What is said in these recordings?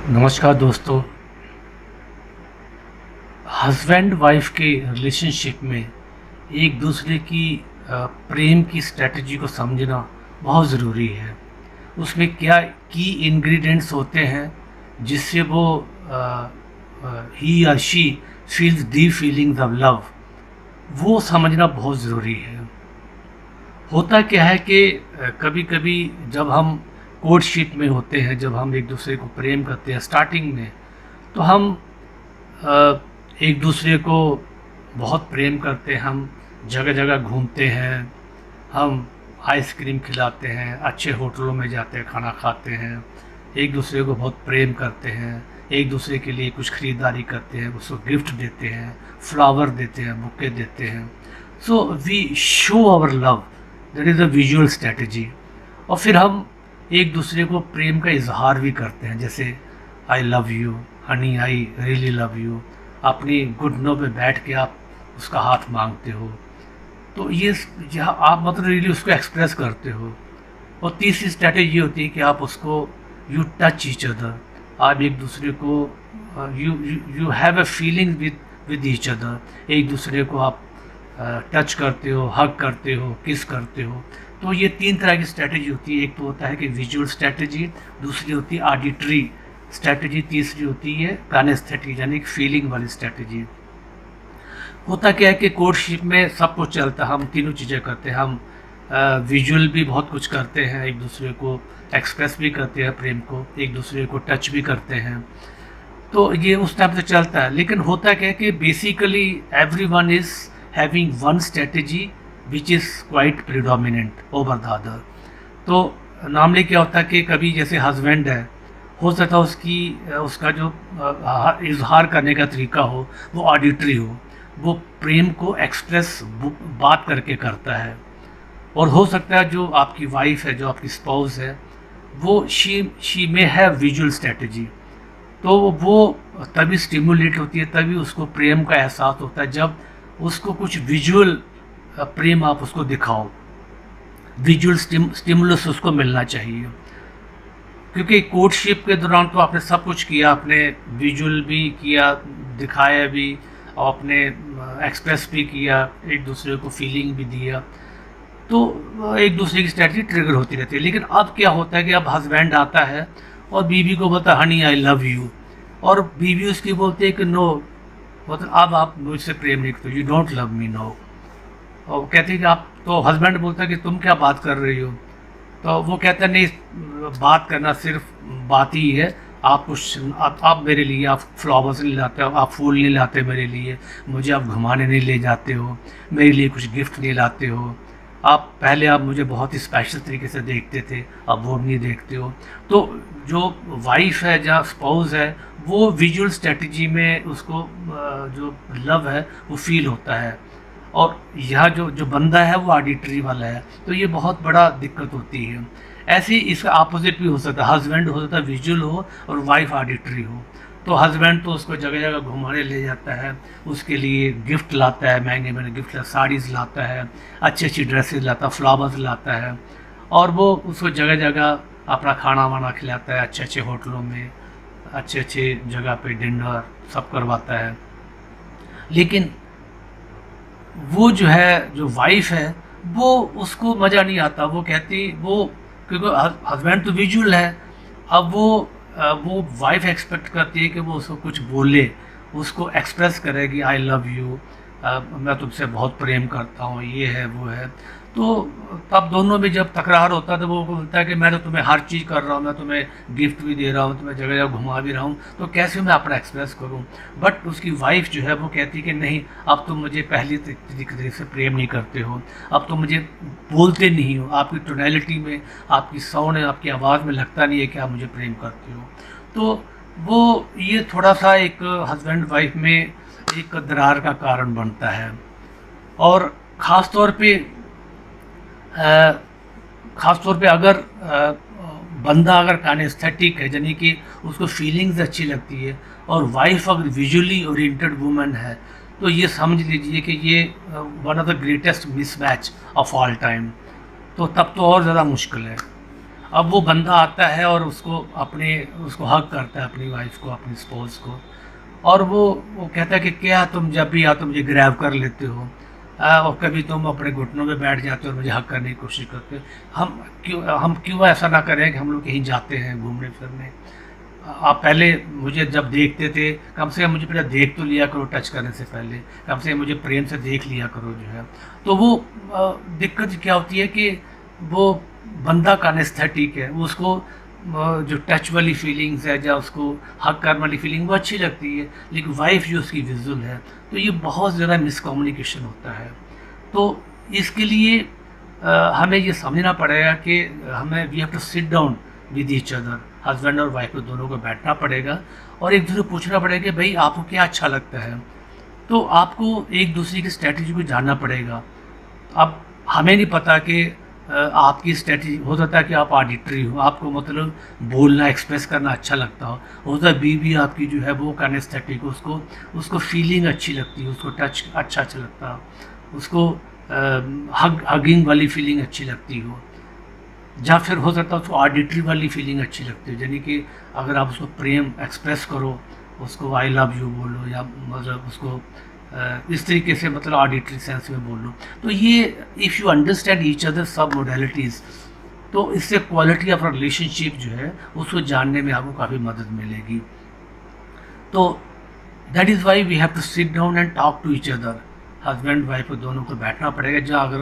नमस्कार दोस्तों। Husband wife के रिलेशनशिप में एक दूसरे की प्रेम की स्ट्रेटजी को समझना बहुत ज़रूरी है। उसमें क्या की इंग्रेडिएंट्स होते हैं जिससे वो ही या she feels the feelings of love, वो समझना बहुत ज़रूरी है। होता क्या है कि कभी कभी जब हम कोर्टशिप में होते हैं, जब हम एक दूसरे को प्रेम करते हैं स्टार्टिंग में, तो हम अ, एक दूसरे को बहुत प्रेम करते हैं। हम जगह जगह घूमते हैं, हम आइसक्रीम खिलाते हैं, अच्छे होटलों में जाते हैं, खाना खाते हैं, एक दूसरे को बहुत प्रेम करते हैं, एक दूसरे के लिए कुछ ख़रीदारी करते हैं, उसको गिफ्ट देते हैं, फ्लावर देते हैं, बुके देते हैं। So we show our love, that is a visual strategy. और फिर हम एक दूसरे को प्रेम का इजहार भी करते हैं, जैसे I love you Honey, I really love you. अपनी घुटनों पे बैठ के आप उसका हाथ मांगते हो, तो ये यहाँ आप मतलब रियली उसको एक्सप्रेस करते हो। और तीसरी स्ट्रैटेजी ये होती है कि आप उसको यू टच ईच अदर, आप एक दूसरे को you you have a feeling with each other, एक दूसरे को आप टच करते हो, हग करते हो, किस करते हो। तो ये तीन तरह की स्ट्रैटेजी होती है। एक तो होता है कि विजुअल स्ट्रैटेजी, दूसरी होती है ऑडिटरी स्ट्रैटेजी, तीसरी होती है कानेस्थेटिक यानी कि फीलिंग वाली स्ट्रैटेजी। होता क्या है कि कोर्टशिप में सब कुछ चलता है, हम तीनों चीज़ें करते हैं। हम विजुअल भी बहुत कुछ करते हैं, एक दूसरे को एक्सप्रेस भी करते हैं प्रेम को, एक दूसरे को टच भी करते हैं, तो ये उस टाइप से चलता है। लेकिन होता क्या है कि basically every one is having one strategy which is quite predominant over the other. तो नॉर्मली क्या होता है कि कभी जैसे हस्बैंड है, हो सकता है उसका जो इजहार करने का तरीका हो वो ऑडिटरी हो, वो प्रेम को एक्सप्रेस बात करके करता है। और हो सकता है जो आपकी वाइफ है, जो आपकी स्पाउस है, वो she may have visual strategy. तो वो तभी स्टिमुलेट होती है, तभी उसको प्रेम का एहसास होता है जब उसको कुछ विजुअल प्रेम आप उसको दिखाओ, विजुअल स्टिमुलस उसको मिलना चाहिए। क्योंकि कोर्टशिप के दौरान तो आपने सब कुछ किया, आपने विजुअल भी किया, दिखाया भी, और आपने एक्सप्रेस भी किया, एक दूसरे को फीलिंग भी दिया, तो एक दूसरे की स्ट्रैटेजी ट्रिगर होती रहती है। लेकिन अब क्या होता है कि अब हस्बैंड आता है और बीवी को बोलता है हनी आई लव यू, और बीवी उसकी बोलती है कि नो, मतलब अब आप मुझसे प्रेम नहीं करते, you don't love me know. और वो कहती है कि आप, तो हस्बैंड बोलता है कि तुम क्या बात कर रही हो, तो वो कहता है नहीं, बात करना सिर्फ बात ही है, आप कुछ आप मेरे लिए आप फ्लावर्स नहीं लाते हो, आप फूल नहीं लाते मेरे लिए, मुझे आप घुमाने नहीं ले जाते हो, मेरे लिए कुछ गिफ्ट नहीं लाते हो, आप पहले आप मुझे बहुत ही स्पेशल तरीके से देखते थे, अब वो नहीं देखते हो। तो जो वाइफ है, जहाँ स्पाउस है, वो विजुअल स्ट्रेटजी में उसको जो लव है वो फील होता है, और यह जो बंदा है वो ऑडिटरी वाला है। तो ये बहुत बड़ा दिक्कत होती है। ऐसे ही इसका अपोजिट भी हो सकता है, हस्बैंड हो सकता है विजुअल हो और वाइफ ऑडिटरी हो। तो हस्बैंड तो उसको जगह जगह घुमाने ले जाता है, उसके लिए गिफ्ट लाता है, महंगे महंगे गिफ्ट, साड़ीज़ लाता है, अच्छी अच्छी ड्रेसेस लाता है, फ्लावर्स लाता है, और वो उसको जगह जगह अपना खाना वाना खिलाता है, अच्छे अच्छे होटलों में, अच्छे अच्छे जगह पे डिनर सब करवाता है। लेकिन वो जो है, जो वाइफ है, वो उसको मज़ा नहीं आता। वो कहती, वो क्योंकि हस्बैंड तो विजुअल है, अब वो वाइफ एक्सपेक्ट करती है कि वो उसको कुछ बोले, उसको एक्सप्रेस करे कि आई लव यू, मैं तुमसे बहुत प्रेम करता हूँ, ये है वो है। तो तब दोनों में जब तकरार होता है तो वो बोलता है कि मैं तो तुम्हें हर चीज़ कर रहा हूँ, मैं तुम्हें गिफ्ट भी दे रहा हूँ, तुम्हें जगह जगह घुमा भी रहा हूँ, तो कैसे मैं अपना एक्सप्रेस करूँ। बट उसकी वाइफ जो है वो कहती है कि नहीं, अब तुम मुझे पहली तरीके से प्रेम नहीं करते हो, अब तुम मुझे बोलते नहीं हो, आपकी टोनैलिटी में, आपकी साउंड, आपकी आवाज़ में लगता नहीं है कि आप मुझे प्रेम करते हो। तो वो ये थोड़ा सा एक हस्बैंड वाइफ में एक दरार का कारण बनता है। और ख़ास तौर पे अगर बंदा अगर कानेस्थेटिक है, यानी कि उसको फीलिंग्स अच्छी लगती है, और वाइफ अगर विजुअली ओरिएंटेड वुमन है, तो ये समझ लीजिए कि ये one of the greatest mismatch of all time. तो तब तो और ज़्यादा मुश्किल है। अब वो बंदा आता है और उसको हक करता है अपनी वाइफ को, अपनी स्पोर्ट्स को, और वो कहता है कि क्या तुम जब भी आते हो मुझे ग्रैब कर लेते हो, और कभी तुम अपने घुटनों में बैठ जाते हो और मुझे हक करने की कोशिश करते हो। हम क्यों ऐसा ना करें कि हम लोग कहीं जाते हैं घूमने फिरने, आप पहले मुझे जब देखते थे, कम से कम मुझे पहले देख तो लिया करो टच करने से पहले, कम से कम मुझे प्रेम से देख लिया करो जो है। तो वो दिक्कत क्या होती है कि वो बंदा का एस्थेटिक है, वो उसको जो टच वाली फीलिंग्स है या उसको हक करने वाली फीलिंग वो अच्छी लगती है, लेकिन वाइफ जो उसकी विजुअल है, तो ये बहुत ज़्यादा मिसकम्युनिकेशन होता है। तो इसके लिए हमें ये समझना पड़ेगा कि हमें we have to sit down with each other, husband और वाइफ को दोनों को बैठना पड़ेगा और एक दूसरे को पूछना पड़ेगा कि भाई आपको क्या अच्छा लगता है। तो आपको एक दूसरे की स्ट्रैटेजी को जानना पड़ेगा। अब हमें नहीं पता कि आपकी स्ट्रैटेजी, हो सकता है कि आप ऑडिटरी हो, आपको मतलब बोलना एक्सप्रेस करना अच्छा लगता हो सकता है बीवी आपकी जो है वो कैनेस्थेटिक हो, उसको उसको फीलिंग अच्छी लगती है, उसको टच अच्छा लगता हो, उसको हगिंग वाली फीलिंग अच्छी लगती हो, या फिर हो सकता है उसको ऑडिटरी वाली फीलिंग अच्छी लगती है, यानी कि अगर आप उसको प्रेम एक्सप्रेस करो, उसको आई लव यू बोलो, या मतलब उसको इस तरीके से मतलब ऑडिटरी सेंस में बोलो। तो ये if you understand each other सब मोडेलिटीज़, तो इससे क्वालिटी ऑफ रिलेशनशिप जो है उसको जानने में आपको काफ़ी मदद मिलेगी। तो that is why we have to sit down and talk to each other, husband wife को दोनों को बैठना पड़ेगा, जहाँ अगर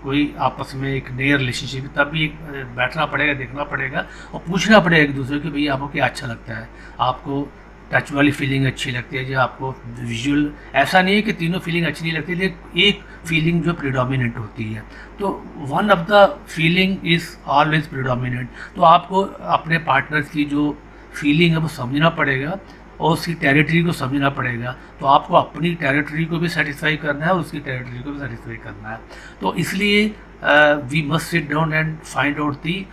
कोई आपस में एक नया रिलेशनशिप है तब भी बैठना पड़ेगा, देखना पड़ेगा और पूछना पड़ेगा एक दूसरे को, भई आपको क्या अच्छा लगता है, आपको टच वाली फीलिंग अच्छी लगती है या आपको विजुअल, ऐसा नहीं है कि तीनों फीलिंग अच्छी नहीं लगती, लेकिन एक फीलिंग जो प्रिडोमिनेंट होती है, तो one of the feeling is always predominant. तो आपको अपने पार्टनर्स की जो फीलिंग है वो समझना पड़ेगा और उसकी टेरिटरी को समझना पड़ेगा। तो आपको अपनी टेरिटरी को भी सेटिस्फाई करना है और उसकी टेरिटरी को भी सेटिस्फाई करना है। तो इसलिए we must sit down and find out the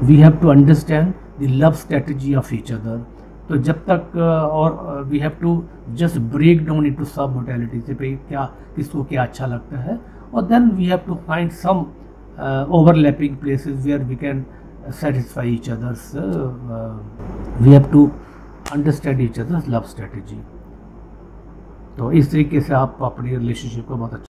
we have to understand the love strategy of each other. तो जब तक और we have to just break down into sub modality से पे क्या किसको क्या अच्छा लगता है, और then we have to find some overlapping places where we can satisfy each other's we have to understand each other's love strategy। तो इस तरीके से आप अपनी रिलेशनशिप को बहुत अच्छा